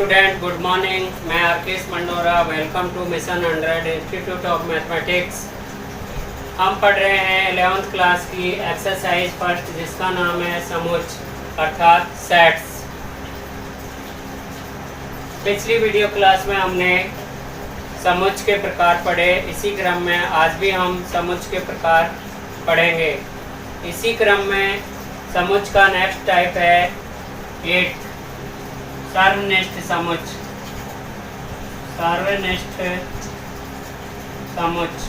Student good morning. मैं Arkesh Mandora. Welcome to mission 100 institute of mathematics. हम पढ़ रहे हैं 11th क्लास की एक्सरसाइज फर्स्ट, जिसका नाम है समुच्च अर्थात सेट्स। पिछली वीडियो क्लास में हमने समुच्च के प्रकार पढ़े। इसी क्रम में आज भी हम समुच्च के प्रकार पढ़ेंगे। इसी क्रम में समुच्च का नेक्स्ट टाइप है 8 सर्वनिष्ठ समुच्च। सर्वनिष्ठ समुच्च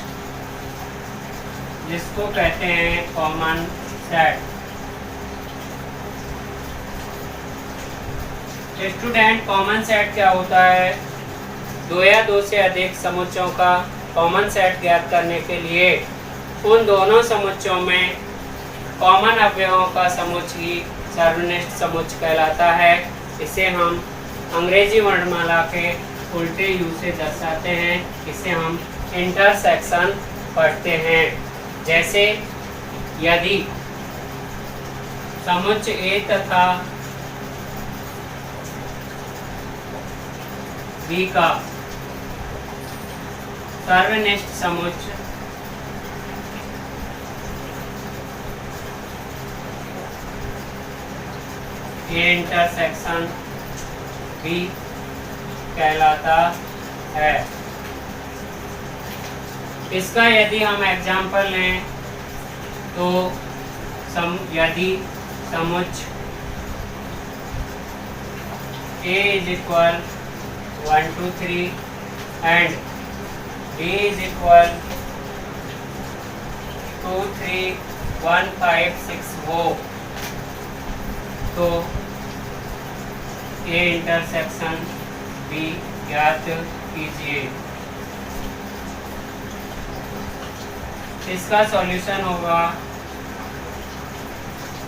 जिसको कहते हैं common set. Student, common set क्या होता है? दो या दो से अधिक समुच्चों का कॉमन सेट ज्ञात करने के लिए उन दोनों समुच्चों में कॉमन अवयवों का समुच्च ही सर्वनिष्ठ समुच्च कहलाता है। इसे हम अंग्रेजी वर्णमाला के उल्टे यू से दर्शाते हैं। इसे हम इंटरसेक्शन पढ़ते हैं। जैसे यदि समुच्च ए तथा बी का सर्वनिष्ठ समुच्च ए इंटरसेक्शन बी कहलाता है। इसका यदि हम एग्जाम्पल लें तो यदि समुच्च A is equal 1 2 3 and B is equal 2 3 1 5 6 हो तो A इंटरसेक्शन B ज्ञात कीजिए। इसका सॉल्यूशन होगा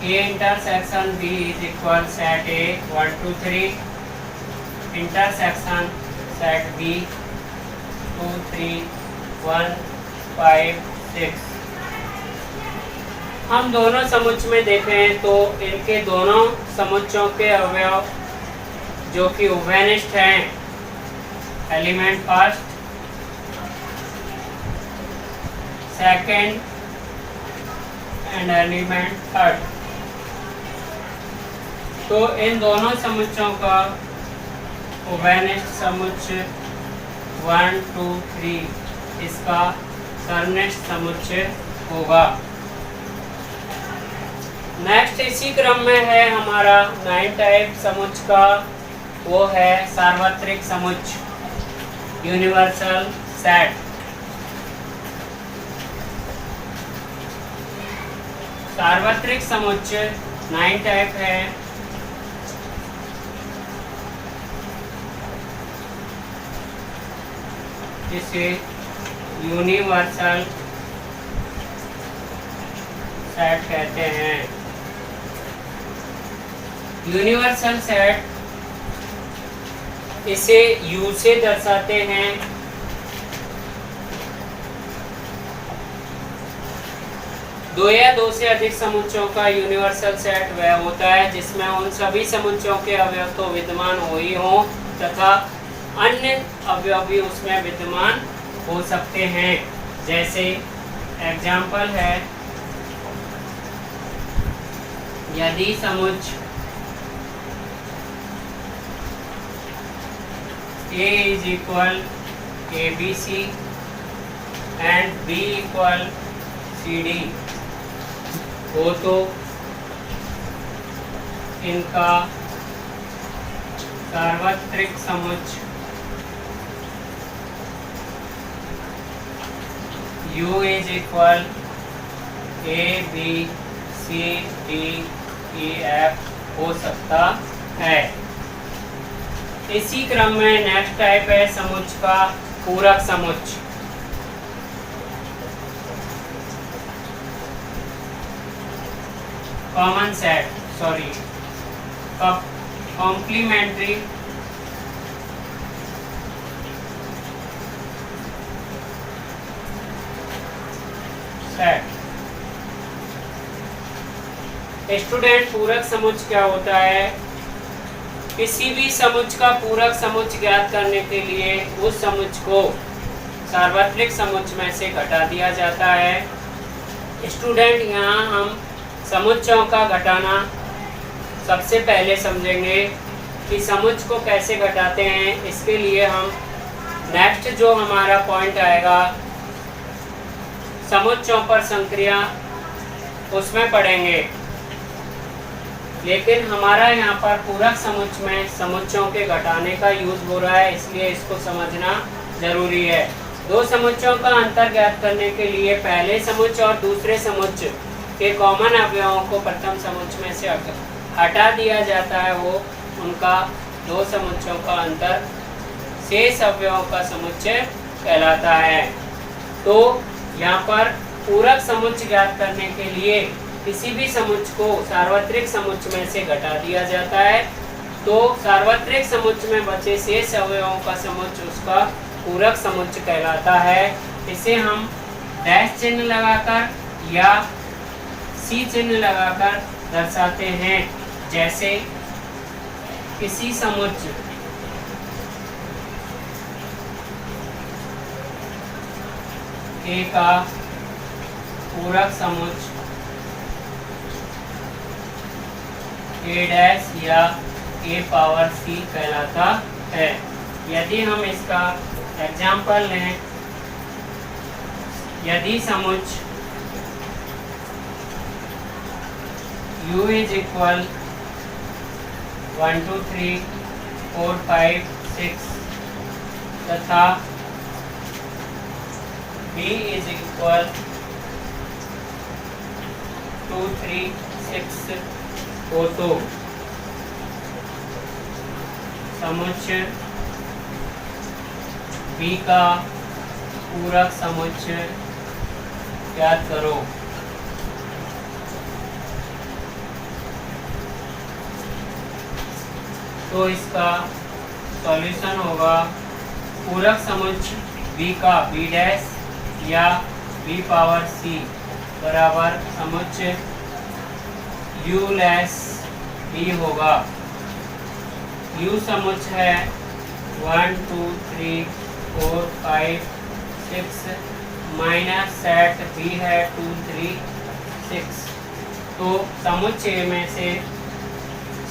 A intersection B is equal set A 1 2 3 intersection set B 2 3 1 5 6। हम दोनों समुच्च में देखें तो इनके दोनों समुच्चों के अवयव जो कि उभयनिष्ठ हैं, element first second and element third, तो इन दोनों समुच्चों का उभयनिष्ठ समुच्च 1 2 3 इसका सर्वनिष्ठ समुच्च होगा। नेक्स्ट इसी क्रम में है हमारा 9 टाइप समुच्च का, वो है सार्वत्रिक समुच्च यूनिवर्सल सेट। सार्वत्रिक समुच्च 9 टाइप है। जिसे यूनिवर्सल सेट कहते हैं। यूनिवर्सल सेट इसे U से दर्शाते हैं। दो या दो से अधिक समुच्चों का यूनिवर्सल सेट वह होता है जिसमें उन सभी समुच्चों के अवयव तो विद्यमान हो ही हों तथा अन्य अवयव भी उसमें विद्यमान हो सकते हैं। जैसे एग्जाम्पल है, यदि समुच्च A is equal ABC and B equal CD हो तो इनका सार्वत्रिक समुच्च U is equal A B C D E F हो सकता है। इसी क्रम में नेक्स्ट टाइप है समुच्च का पूरक समुच्च। Common set complementary set. Student, पूरक समुच्च क्या होता है? किसी भी समुच्च का पूरक समुच्च ज्ञात करने के लिए उस समुच्च को सार्वत्रिक समुच्च में से घटा दिया जाता है। स्टूडेंट, यहाँ हम समुच्चों का घटाना सबसे पहले समझेंगे कि समुच्च को कैसे घटाते हैं। इसके लिए हम नेक्स्ट जो हमारा पॉइंट आएगा समुच्चों पर संक्रिया, उसमें पढ़ेंगे। लेकिन हमारा यहाँ पर पूरक समुच्च में समुच्चों के घटाने का यूज हो रहा है, इसलिए इसको समझना जरूरी है। दो समुच्चों का अंतर ज्ञात करने के लिए पहले समुच्च और दूसरे समुच्च के कॉमन अवयवों को प्रथम समुच्च में से हटा दिया जाता है। वो उनका दो समुच्चों का अंतर शेष अवयवों का समुच्चय कहलाता है। तो यहाँ पर पूरक समुच्च ज्ञात करने के लिए किसी भी समुच्च को सार्वत्रिक समुच्च में से घटा दिया जाता है। तो सार्वत्रिक समुच्च में बचे शेष अवयवों का समुच्च उसका पूरक समुच्च कहलाता है। इसे हम डैश चिन्ह लगाकर या सी चिन्ह लगाकर दर्शाते हैं। जैसे किसी समुच्च ए का पूरक समुच्च ए डैश या ए पावर सी कहलाता है। यदि हम इसका एग्जाम्पल लें, यदि समुच्च U इज इक्वल 1 2 3 4 5 6 तथा B इज इक्वल 2 3 6 हो तो समुच्च B का पूरक समुच्च ज्ञात करो। तो इसका सॉल्यूशन होगा पूरक समुच्च B का B डैश या B पावर C बराबर समुच्च U लेस B होगा। U समुच्च है 1 2 3 4 5 6 माइनस सेट B है 2 3 6। तो समुच्च A में से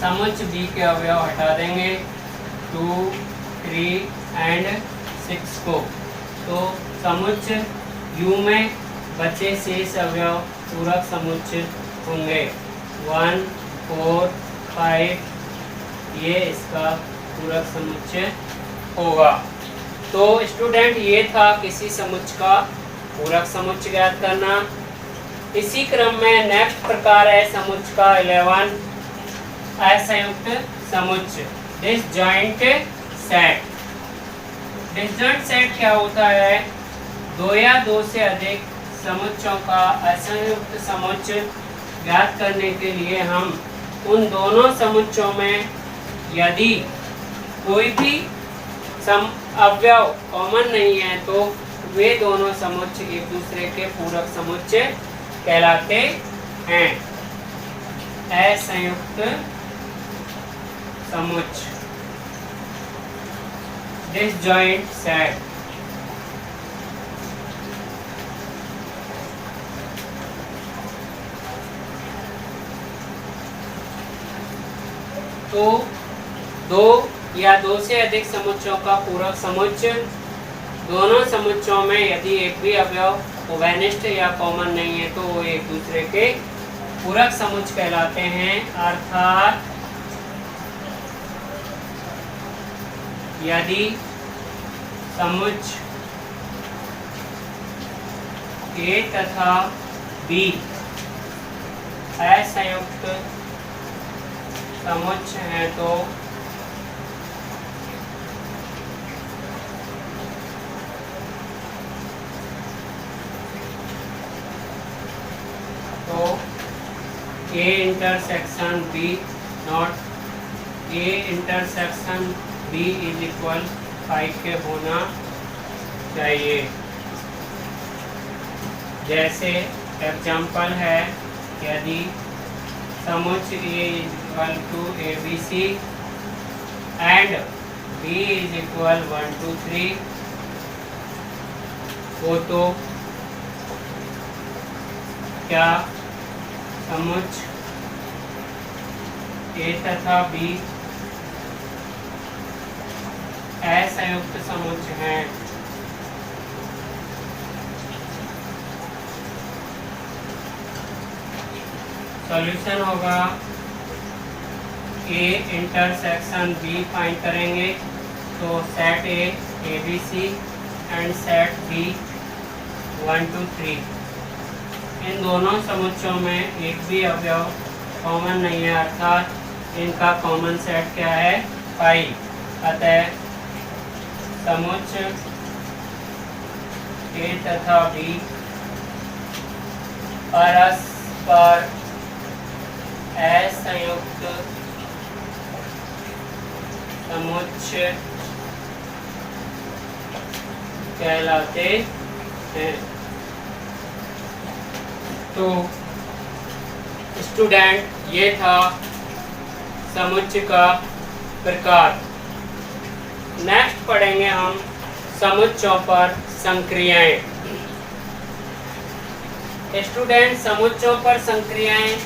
समुच्च B के अवयव हटा देंगे 2 3 एंड 6 को। तो समुच्च U में बचे शेष अवयव पूरक समुच्च होंगे 1 4 5, ये इसका पूरक समुच्चय होगा। तो स्टूडेंट, ये था किसी समुच्च का पूरक समुच्चय ज्ञात करना। इसी क्रम में नेक्स्ट प्रकार है समुच्च का 11 असंयुक्त समुच्चय डिसजॉइंट सेट। डिसजॉइंट सेट क्या होता है? दो या दो से अधिक समुच्चों का असंयुक्त समुच्चय ज्ञात करने के लिए हम उन दोनों समुच्चों में यदि कोई भी अवयव कॉमन नहीं है तो वे दोनों समुच्चय एक दूसरे के पूरक समुच्चय कहलाते हैं। असंयुक्त समुच्चय डिसजॉइंट सेट। तो दो या दो से अधिक समुच्चयों का पूरक समुच्चय, दोनों समुच्चयों में यदि एक भी अवयव उभयनिष्ठ या कॉमन नहीं है तो वो एक दूसरे के पूरक समुच्चय कहलाते हैं। अर्थात यदि समुच्चय A तथा B असंयुक्त समुच्चय है तो A intersection B not A intersection B is equal 5 के होना चाहिए। जैसे एग्जाम्पल है, यदि समुच्चय A is equal to ABC and B is equal 1 2 3 हो तो क्या समुच्चय ए तथा बी असंयुक्त समुच्चय हैं। सॉल्यूशन होगा ए इंटरसेक्शन बी फाइंड करेंगे तो set A B C and set B 1 2 3। इन दोनों समुच्चयों में एक भी अवयव कॉमन नहीं है, अर्थात इनका कॉमन सेट क्या है, पाई। अतः समुच्चय ए तथा बी परस्पर असंयुक्त समुच्चय कहलाते हैं। तो स्टूडेंट, ये था समुच्चय का प्रकार। नेक्स्ट पढ़ेंगे हम समुच्चयों पर संक्रियाएं। स्टूडेंट, समुच्चयों पर संक्रियाएं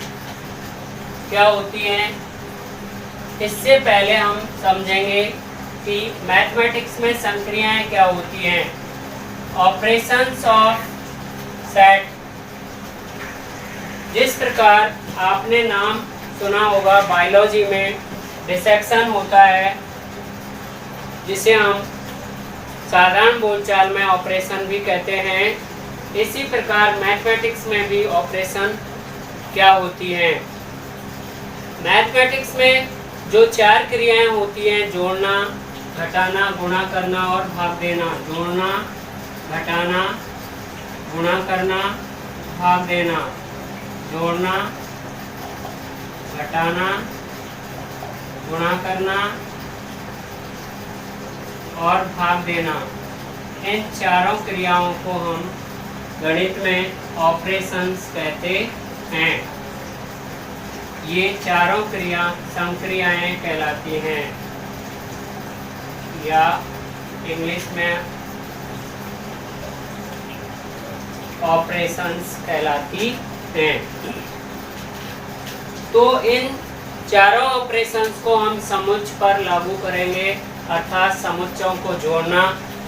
क्या होती हैं, इससे पहले हम समझेंगे कि मैथमेटिक्स में संक्रियाएं क्या होती हैं। ऑपरेशंस ऑफ सेट, जिस प्रकार आपने नाम सुना होगा बायोलॉजी में डिसेक्शन होता है, जिसे हम साधारण बोलचाल में ऑपरेशन भी कहते हैं, इसी प्रकार मैथमेटिक्स में भी ऑपरेशन क्या होती हैं। मैथमेटिक्स में जो 4 क्रियाएं होती हैं, जोड़ना, घटाना, गुणा करना और भाग देना। जोड़ना, घटाना, गुणा करना, भाग देना। जोड़ना, घटाना, गुणा करना और भाग देना। इन चारों क्रियाओं को हम गणित में ऑपरेशंस कहते हैं। ये चारों क्रिया संक्रियाएं कहलाती हैं, या इंग्लिश में ऑपरेशंस कहलाती हैं। तो इन चारों ऑपरेशंस को हम समुच्चय पर लागू करेंगे, अर्थात समुच्चयों को जोड़ना,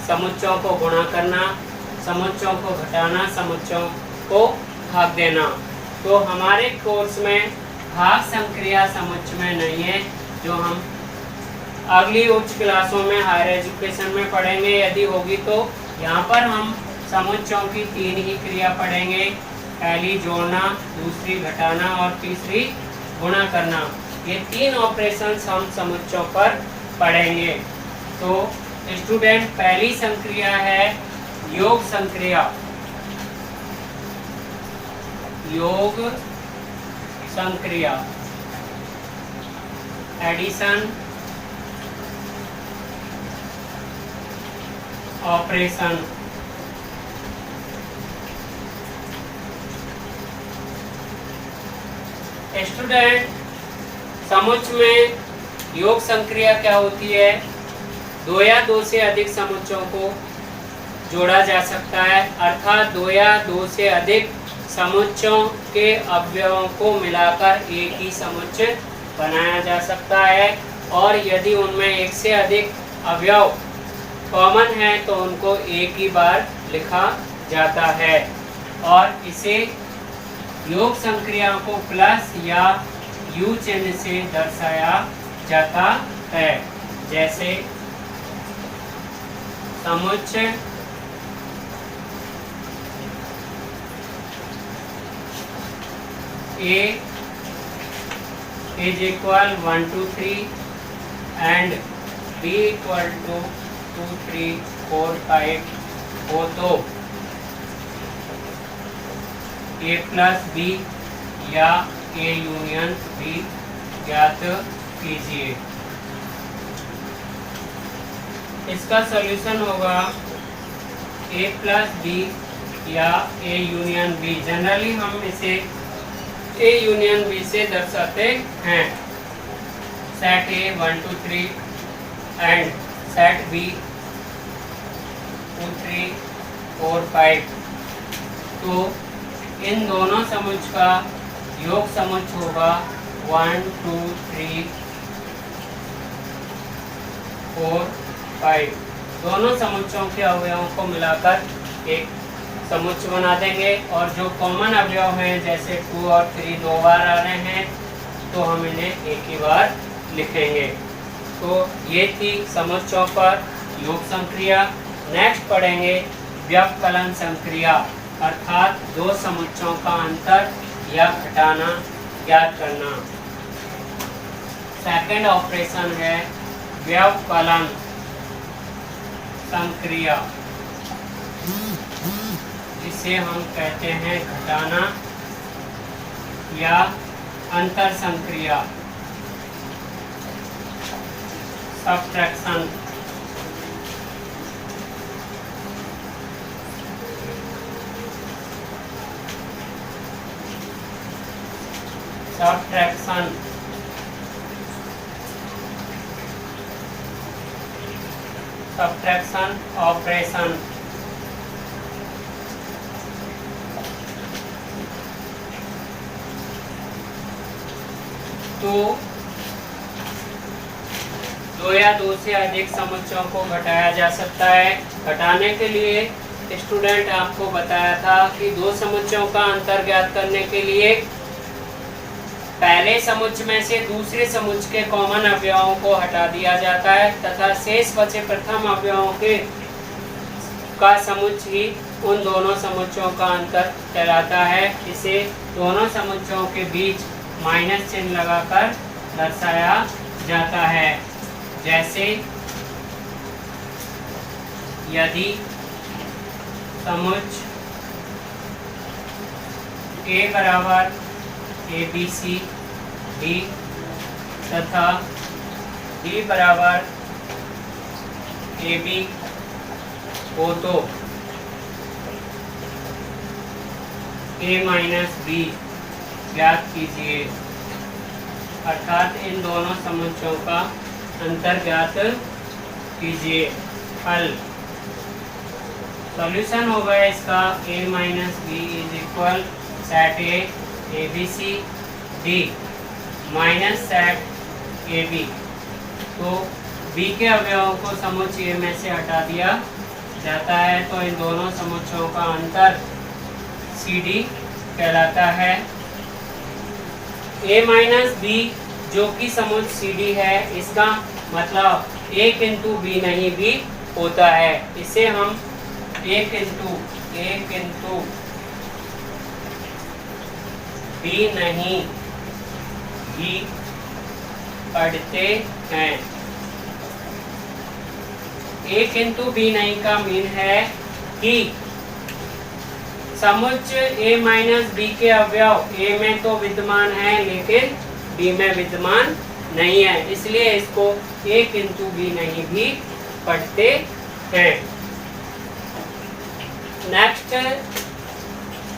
समुच्चयों को गुणा करना, समुच्चयों को घटाना, समुच्चयों को भाग देना। तो हमारे कोर्स में भाग संक्रिया समुच्चय में नहीं है, जो हम अगली उच्च क्लासों में हायर एजुकेशन में पढ़ेंगे। यदि होगी तो यहाँ पर हम समुच्चयों की 3 ही क्रिया पढ़ेंगे। पहली जोड़ना, दूसरी घटाना और तीसरी गुणा करना। ये 3 ऑपरेशंस हम समुच्चयों पर पढ़ेंगे। तो स्टूडेंट, पहली संक्रिया है योग संक्रिया। योग संक्रिया, एडिशन ऑपरेशन। स्टूडेंट, समुच्चय में योग संक्रिया क्या होती है, 2 या 2 से अधिक समुच्चयों को जोड़ा जा सकता है, अर्थात 2 या 2 से अधिक समुच्चयों के अवयवों को मिलाकर एक ही समुच्चय बनाया जा सकता है। और यदि उनमें एक से अधिक अवयव कॉमन है तो उनको एक ही बार लिखा जाता है, और इसे योग संक्रिया को प्लस या यू चिन्ह से दर्शाया जाता है। जैसे समुच्चय A is equal 1 2 3 and B equal to 2 3 4 5 हो तो A प्लस B या A यूनियन B ज्ञात कीजिए। इसका सॉल्यूशन होगा A प्लस B या A यूनियन B। जनरली हम इसे A यूनियन B से दर्शाते हैं। Set A 1 2 3 and set B 2 3 4 5। तो इन दोनों समुच्चय का योग समुच्चय होगा 1 2 3 4 5। दोनों समुच्चयों के अवयवों को मिलाकर एक समुच्चय बना देंगे, और जो कॉमन अवयव हैं जैसे 2 और 3 दो बार आ रहे हैं तो हम इन्हें एक ही बार लिखेंगे। तो ये थी समुच्चयों पर योग संक्रिया। नेक्स्ट पढ़ेंगे व्यवकलन संक्रिया, अर्थात दो समुच्चयों का अंतर या घटाना ज्ञात करना। सेकंड ऑपरेशन है व्यवकलन संक्रिया, इसे हम कहते हैं घटाना या अंतर संक्रिया, सब्ट्रैक्शन। Subtraction subtraction operation. तो दो या दो से अधिक समुच्चयों को घटाया जा सकता है। घटाने के लिए स्टूडेंट आपको बताया था कि दो समुच्चयों का अंतर ज्ञात करने के लिए पहले समुच्चय में से दूसरे समुच्चय के कॉमन अवयवों को हटा दिया जाता है तथा शेष बचे प्रथम अवयवों के का समुच्चय ही उन दोनों समुच्चयों का अंतर कहलाता है। इसे दोनों समुच्चयों के बीच माइनस चिन्ह लगाकर दर्शाया जाता है। जैसे यदि समुच्चय A बराबर ABC D तथा D बराबर AB हो तो A माइनस B ज्ञात कीजिए, अर्थात इन दोनों समुच्चयों का अंतर ज्ञात कीजिए। हल सॉल्यूशन होगा इसका A minus B is equal set A B C D minus set A B. तो B के अवयवों को समुच्चय में से हटा दिया जाता है, तो इन दोनों समुच्चयों का अंतर CD कहलाता है। A माइनस बी जो कि समुच्चय CD है, इसका मतलब A इंटू बी नहीं भी होता है। इसे हम एक इंटू बी नहीं भी पढ़ते हैं। एक इंटू बी नहीं का मीन है कि समुच्चय A माइनस बी के अवयव A में तो विद्यमान है लेकिन B में विद्यमान नहीं है, इसलिए इसको एक इंटू बी नहीं भी पढ़ते हैं। नेक्स्ट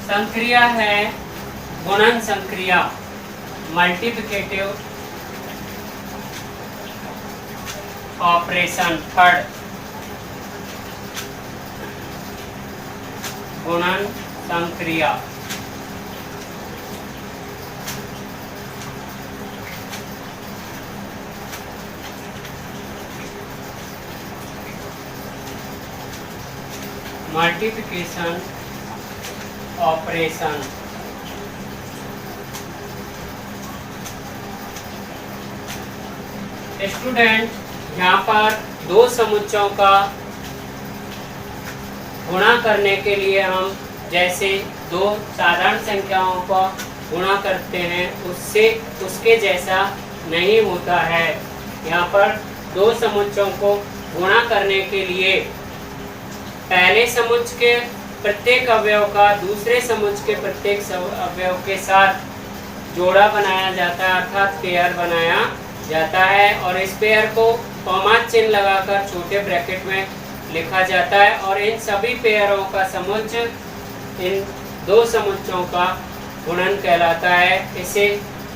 संक्रिया है गुणन संक्रिया, मल्टीप्लिकेटिव ऑपरेशन। थर्ड गुणन संक्रिया। Multiplication operation. स्टूडेंट यहाँ पर दो समुच्चयों का गुणा करने के लिए हम जैसे दो साधारण संख्याओं का गुणा करते हैं उससे उसके जैसा नहीं होता है। यहाँ पर दो समुच्चयों को गुणा करने के लिए पहले समुच्चय के प्रत्येक अवयव का दूसरे समुच्चय के प्रत्येक अवयव के साथ जोड़ा बनाया जाता है, अर्थात पेयर बनाया जाता है, और इस पेयर को कॉमा चिन्ह लगाकर छोटे ब्रैकेट में लिखा जाता है, और इन सभी पेयरों का समुच्चय इन दो समुच्चयों का गुणन कहलाता है। इसे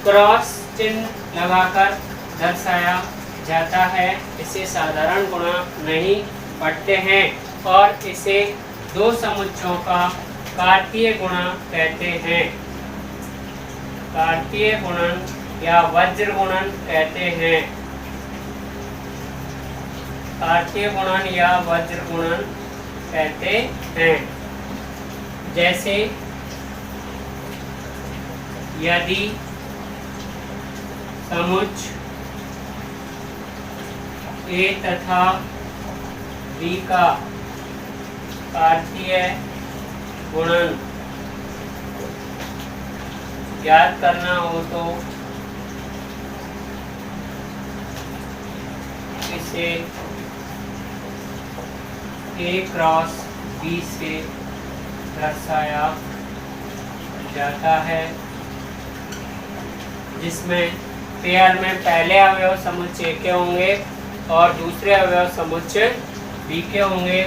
क्रॉस चिन्ह लगाकर दर्शाया जाता है, इसे साधारण गुणा नहीं पढ़ते हैं और इसे दो समुच्चयों का कार्तीय गुणा कहते हैं। कार्तीय गुणन या वज्र गुणन कहते हैं। कार्तीय गुणन या वज्र गुणन कहते हैं। जैसे यदि समुच्चय ए तथा बी का कार्तीय गुणन ज्ञात करना हो तो इसे ए क्रॉस बी से दर्शाया जाता है, जिसमें पेयर में पहले अवयव समुच्चय के होंगे और दूसरे अवयव समुच्चय बी के होंगे।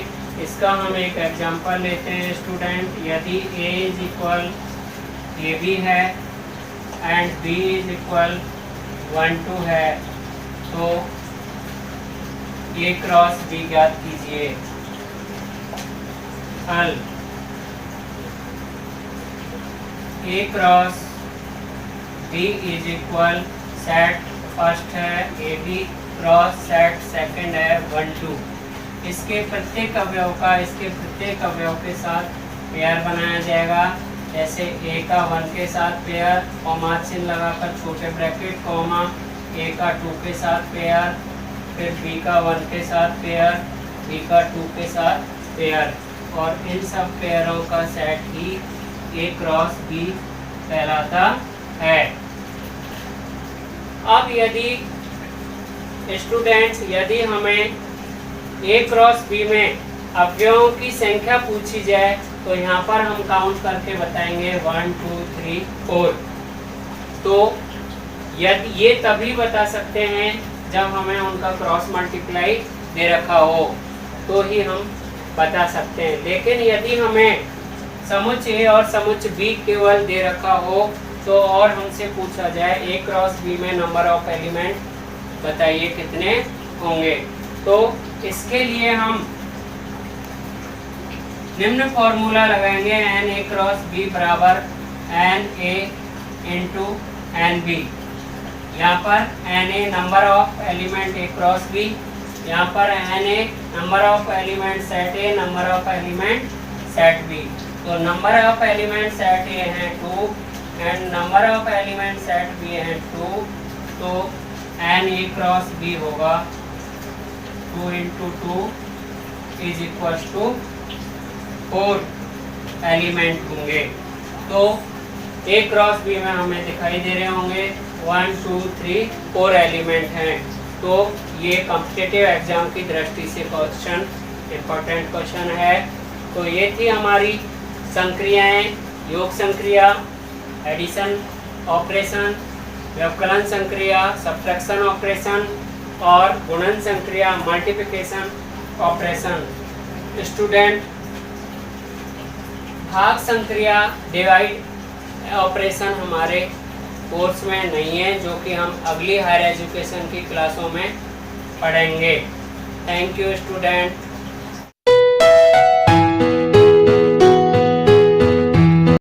इसका हम एक एग्जांपल लेते हैं स्टूडेंट। यदि a is equal A B है एंड b इज इक्वल 1 2 है तो a क्रॉस b ज्ञात कीजिए। हल a cross b is equal set first है A B cross set second है 1 2। इसके प्रत्येक अवयव का इसके प्रत्येक अवयव के साथ पेयर बनाया जाएगा। जैसे a का 1 के साथ पेयर, कॉमा चिन्ह लगाकर छोटे ब्रैकेट, कॉमा a का 2 के साथ पेयर, फिर b का 1 के साथ पेयर, b का 2 के साथ पेयर, और इन सब पेयरों का set he a cross b कहलाता है। अब यदि स्टूडेंट्स यदि हमें a क्रॉस b में अवयवों की संख्या पूछी जाए तो यहाँ पर हम काउंट करके बताएंगे 1 2 3 4। तो यदि ये तभी बता सकते हैं जब हमें उनका क्रॉस मल्टीप्लाई दे रखा हो तो ही हम बता सकते हैं। लेकिन यदि हमें समुच्चय a और समुच्चय b केवल दे रखा हो तो और हमसे पूछा जाए a क्रॉस b में नंबर ऑफ एलिमेंट बताइए कितने होंगे, तो इसके लिए हम निम्न फॉर्मूला लगाएंगे एन ए क्रॉस बी बराबर N A into N B. यहाँ पर N A number of element A cross B, यहाँ पर N A number of element set A, number of element set B. तो number of element set A है 2 and number of element set B है 2, तो N A cross B होगा 2 into 2 is equal to 4 element होंगे। तो ए cross B में हमें दिखाई दे रहे होंगे 1 2 3 4 एलिमेंट हैं। तो ये कॉम्पिटिटिव एग्जाम की दृष्टि से क्वेश्चन इम्पोर्टेंट क्वेश्चन है। तो ये थी हमारी संक्रियाएं, योग संक्रिया, एडिशन ऑपरेशन, व्यवकलन संक्रिया, सब्ट्रैक्शन ऑपरेशन और गुणन संक्रिया, मल्टीप्लिकेशन ऑपरेशन। स्टूडेंट भाग संक्रिया, डिवाइड ऑपरेशन हमारे कोर्स में नहीं है, जो कि हम अगली हायर एजुकेशन की क्लासों में पढ़ेंगे। Thank you student.